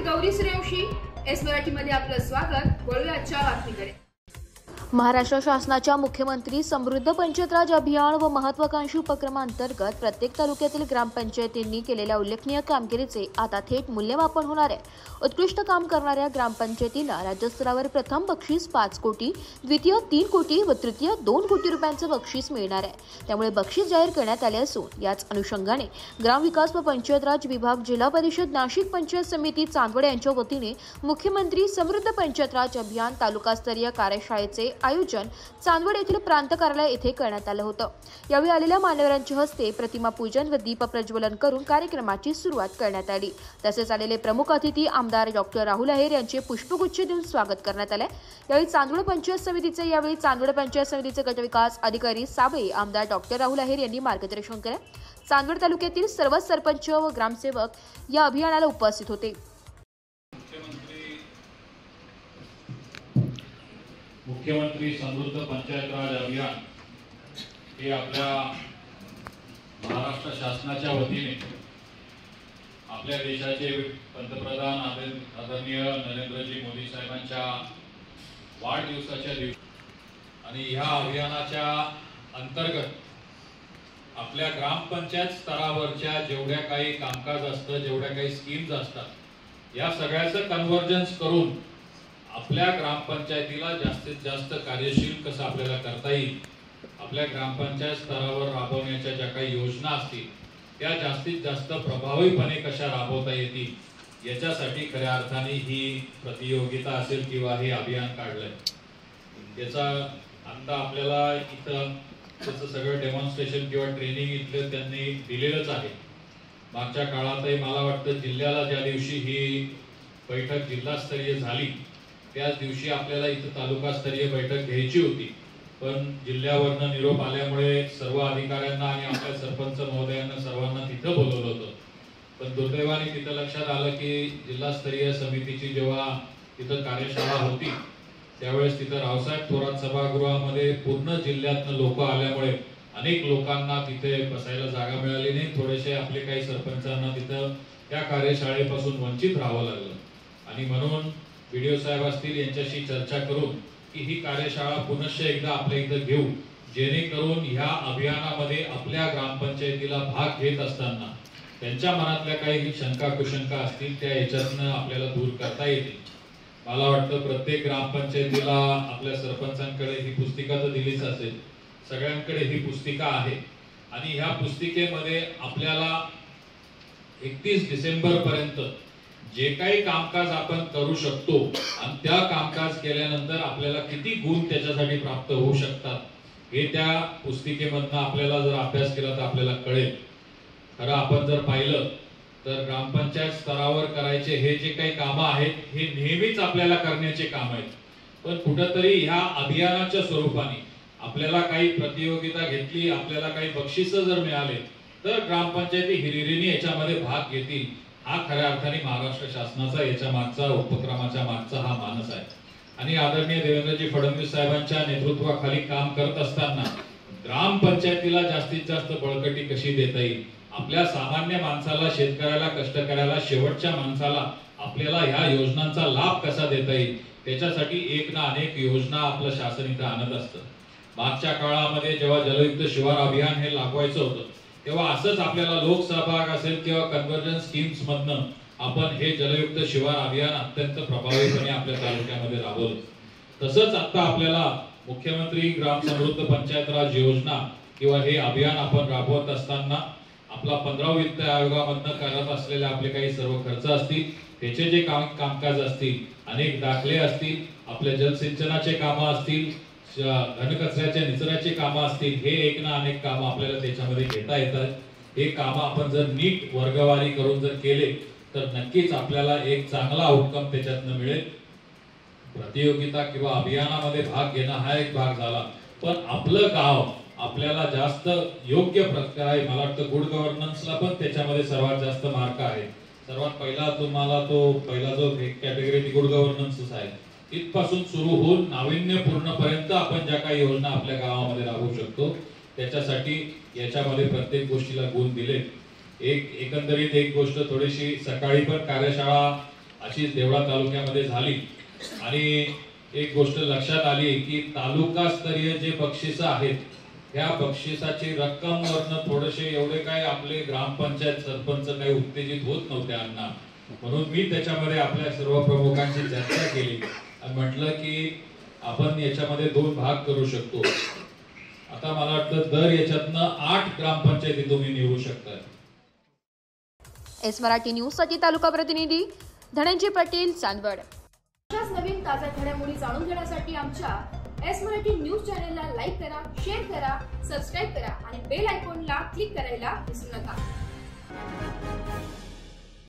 Gauri Suryavanshi S मराठीमध्ये आपलं स्वागत। वळूया आजच्या बातमीकडे। महाराष्ट्र शासनाच्या मुख्यमंत्री समृद्ध पंचायत राज अभियान व महत्त्वाकांक्षी उपक्रमांतर्गत प्रत्येक तालुक्यातील ग्रामपंचायतींनी केलेल्या उल्लेखनीय कामगिरीचे आता थेट मूल्यमापन होणार आहे। उत्कृष्ट काम करणाऱ्या ग्रामपंचायतींना राज्यस्तरावर प्रथम बक्षीस 5 कोटी, द्वितीय 3 कोटी व तृतीय 2 कोटी रुपयांचं बक्षीस मिळणार आहे। त्यामुळे बक्षीस जाहीर करण्यात आले असून याच अनुषंगाने ग्रामविकास व पंचायत राज विभाग, जिल्हा परिषद, नाशिक पंचायत समिती चांदवड यांच्या वतीने मुख्यमंत्री समृद्ध पंचायत राज अभियान तालुकास्तरीय कार्यशाळेचे आयोजन चांदवड येथील प्रांत कार्यालय येथे करण्यात आलं होतं। यावेळी आलेल्या मान्यवरांच्या हस्ते प्रतिमा पूजन व दीप प्रज्वलन करून कार्यक्रमाची सुरुवात करण्यात आली। तसेच आलेले प्रमुख अतिथी आमदार डॉक्टर राहुल आहेर यांचे पुष्पगुच्छ देऊन स्वागत करण्यात आले। यावेळी चांदवड पंचायत समितीचे गटविकास अधिकारी साबळे आमदार डॉक्टर राहुल आहेर यांनी मार्गदर्शन केले। चांदवड तालुक्यातील सर्व सरपंच व ग्रामसेवक या अभियानाला उपस्थित होते। मुख्यमंत्री समृद्ध पंचायत राज अभियान हे आपल्या महाराष्ट्र शासनाच्या वतीने आपल्या देशाचे पंतप्रधान आदरणीय नरेंद्रजी मोदी साहेबांच्या वाढदिवसाच्या दिवशी आणि ह्या अभियानाच्या अंतर्गत आपल्या ग्रामपंचायत स्तरावरच्या जेवढ्या काही कामकाज असतं, जेवढ्या काही स्कीम्स असतात, या सगळ्याचं कन्व्हर्जन्स करून आपल्या ग्रामपंचायतीला जास्तीत जास्त कार्यशील कसं आपल्याला करता येईल, आपल्या ग्रामपंचायत स्तरावर राबवण्याच्या ज्या काही योजना असतील त्या जास्तीत जास्त प्रभावीपणे कशा राबवता येतील याच्यासाठी खऱ्या अर्थाने ही प्रतियोगिता असेल किंवा हे अभियान काढलंय। याचा अंत आपल्याला इथं त्याचं सगळं डेमॉन्स्ट्रेशन किंवा ट्रेनिंग इथलं त्यांनी दिलेलंच आहे। मागच्या काळातही मला वाटतं जिल्ह्याला ज्या दिवशी ही बैठक जिल्हास्तरीय झाली त्याच दिवशी आपल्याला इथं तालुकास्तरीय बैठक घ्यायची होती, पण जिल्ह्यावरनं निरोप आल्यामुळे सर्व अधिकाऱ्यांना आणि आपल्या सरपंच महोदयांना सर्वांना तिथं बोलवलं होतं। पण दुर्दैवाने तिथं लक्षात आलं की जिल्हास्तरीय समितीची जेव्हा तिथं कार्यशाळा होती त्यावेळेस तिथं रावसाहेब थोरात सभागृहामध्ये पूर्ण जिल्ह्यातनं लोक आल्यामुळे अनेक लोकांना तिथे बसायला जागा मिळाली नाही। थोडेसे आपले काही सरपंचांना तिथं त्या कार्यशाळेपासून वंचित राहावं लागलं आणि म्हणून व्हिडिओ साहेब असतील यांच्याशी चर्चा करून की ही कार्यशाळा पुनश्च एकदा आपल्या इथं घेऊ, जेणेकरून ह्या अभियानामध्ये आपल्या ग्रामपंचायतीला भाग घेत असताना त्यांच्या मनातल्या काही शंका कुशंका असतील त्या याच्यातनं आपल्याला दूर करता येतील। मला वाटतं प्रत्येक ग्रामपंचायतीला आपल्या सरपंचांकडे ही पुस्तिका तर दिलीच असेल, सगळ्यांकडे ही पुस्तिका आहे आणि ह्या पुस्तिकेमध्ये आपल्याला 31 डिसेंबर पर्यंत जे काही कामकाज आपण करू शकतो आणि त्या कामकाज केल्यानंतर आपल्याला किती गुण त्याच्यासाठी प्राप्त होऊ शकतात हे त्या पुस्तिकेमधनं आपल्याला जर अभ्यास केला तर आपल्याला कळेल। खरं आपण जर पाहिलं तर ग्रामपंचायत स्तरावर करायचे हे जे काही कामं आहेत हे नेहमीच आपल्याला करण्याचे काम आहेत, पण कुठंतरी ह्या अभियानाच्या स्वरूपाने आपल्याला काही प्रतियोगिता घेतली, आपल्याला काही बक्षिसं जर मिळाले तर ग्रामपंचायती हिरिरीने याच्यामध्ये भाग घेतील। हा खऱ्या अर्थाने महाराष्ट्र शासनाचा याच्या मागचा उपक्रमाच्या मागचा हा मानस आहे आणि आदरणीय देवेंद्रजी फडणवीस साहेबांच्या नेतृत्वाखाली काम करत असताना ग्रामपंचायतीला जास्तीत जास्त बळकटी कशी देता येईल, आपल्या सामान्य माणसाला, शेतकऱ्याला, कष्टकऱ्याला, शेवटच्या माणसाला आपल्याला ह्या योजनांचा लाभ कसा देता येईल त्याच्यासाठी एक ना अनेक योजना आपलं शासन इथं आणत असतं। मागच्या काळामध्ये जेव्हा जलयुक्त शिवार अभियान हे लागवायचं होतं तेव्हा असंच आपल्याला लोकसहभाग असेल किंवा कन्व्हर्जन्स स्कीम्स मधनं आपण हे जलयुक्त शिवार अभियान अत्यंत प्रभावीपणे आपल्या तालुक्यामध्ये राबवलं। तसंच आता आपल्याला मुख्यमंत्री ग्राम समृद्ध पंचायत राज योजना किंवा हे अभियान आपण राबवत असताना आपला 15 वित्त आयोगामधनं करत असलेले आपले काही सर्व खर्च असतील, त्याचे जे कामकाज असतील, अनेक दाखले असतील, आपल्या जलसिंचनाचे कामं असतील, घनकचऱ्याच्या निचऱ्याची कामं असतील, हे एक ना अनेक कामं आपल्याला त्याच्यामध्ये घेता येतात। हे कामं आपण जर नीट वर्गवारी करून जर केले तर नक्कीच आपल्याला एक चांगला आउटकम त्याच्यातनं मिळेल। प्रतियोगिता किंवा अभियानामध्ये भाग घेणं हा एक भाग झाला, पण आपलं गाव आपल्याला जास्त योग्य प्रकारे, मला वाटतं गुड गव्हर्नन्सला पण त्याच्यामध्ये सर्वात जास्त मार्क आहे। सर्वात पहिला तुम्हाला तो पहिला जो कॅटेगरी ती गुड गव्हर्नन्सच आहे। इथपासून सुरू होऊन नाविन्यपूर्णपर्यंत आपण ज्या काही योजना आपल्या गावामध्ये राबवू शकतो त्याच्यासाठी याच्यामध्ये प्रत्येक गोष्टीला गुण दिले। एकंदरीत एक गोष्ट थोडीशी सकाळी पण कार्यशाळा अशी देवळा तालुक्यामध्ये झाली. आणि एक गोष्ट लक्षात आली की तालुकास्तरीय जे बक्षिसं आहेत ह्या बक्षिसाची रक्कम वरनं थोडेसे एवढे काय आपले ग्रामपंचायत सरपंच काही उत्तेजित होत नव्हते अण्णा, म्हणून मी त्याच्यामध्ये आपल्या सर्व प्रमुखांची चर्चा केली आणि म्हटलं की आपण याच्यामध्ये 2 भाग करू शकतो. आता मला वाटतं दर याच्यातनं 8 ग्रामपंचायती तुम्ही निवडू शकता. एस मराठी न्यूज साठी तालुका प्रतिनिधी धनंजय पाटील, चांदवड. अशाच नवीन ताज्या घडामोडी जाणून घेण्यासाठी आमच्या एस मराठी न्यूज चॅनलला लाईक करा, शेअर करा, सबस्क्राईब करा आणि बेल आयकॉनला क्लिक करायला विसरू नका.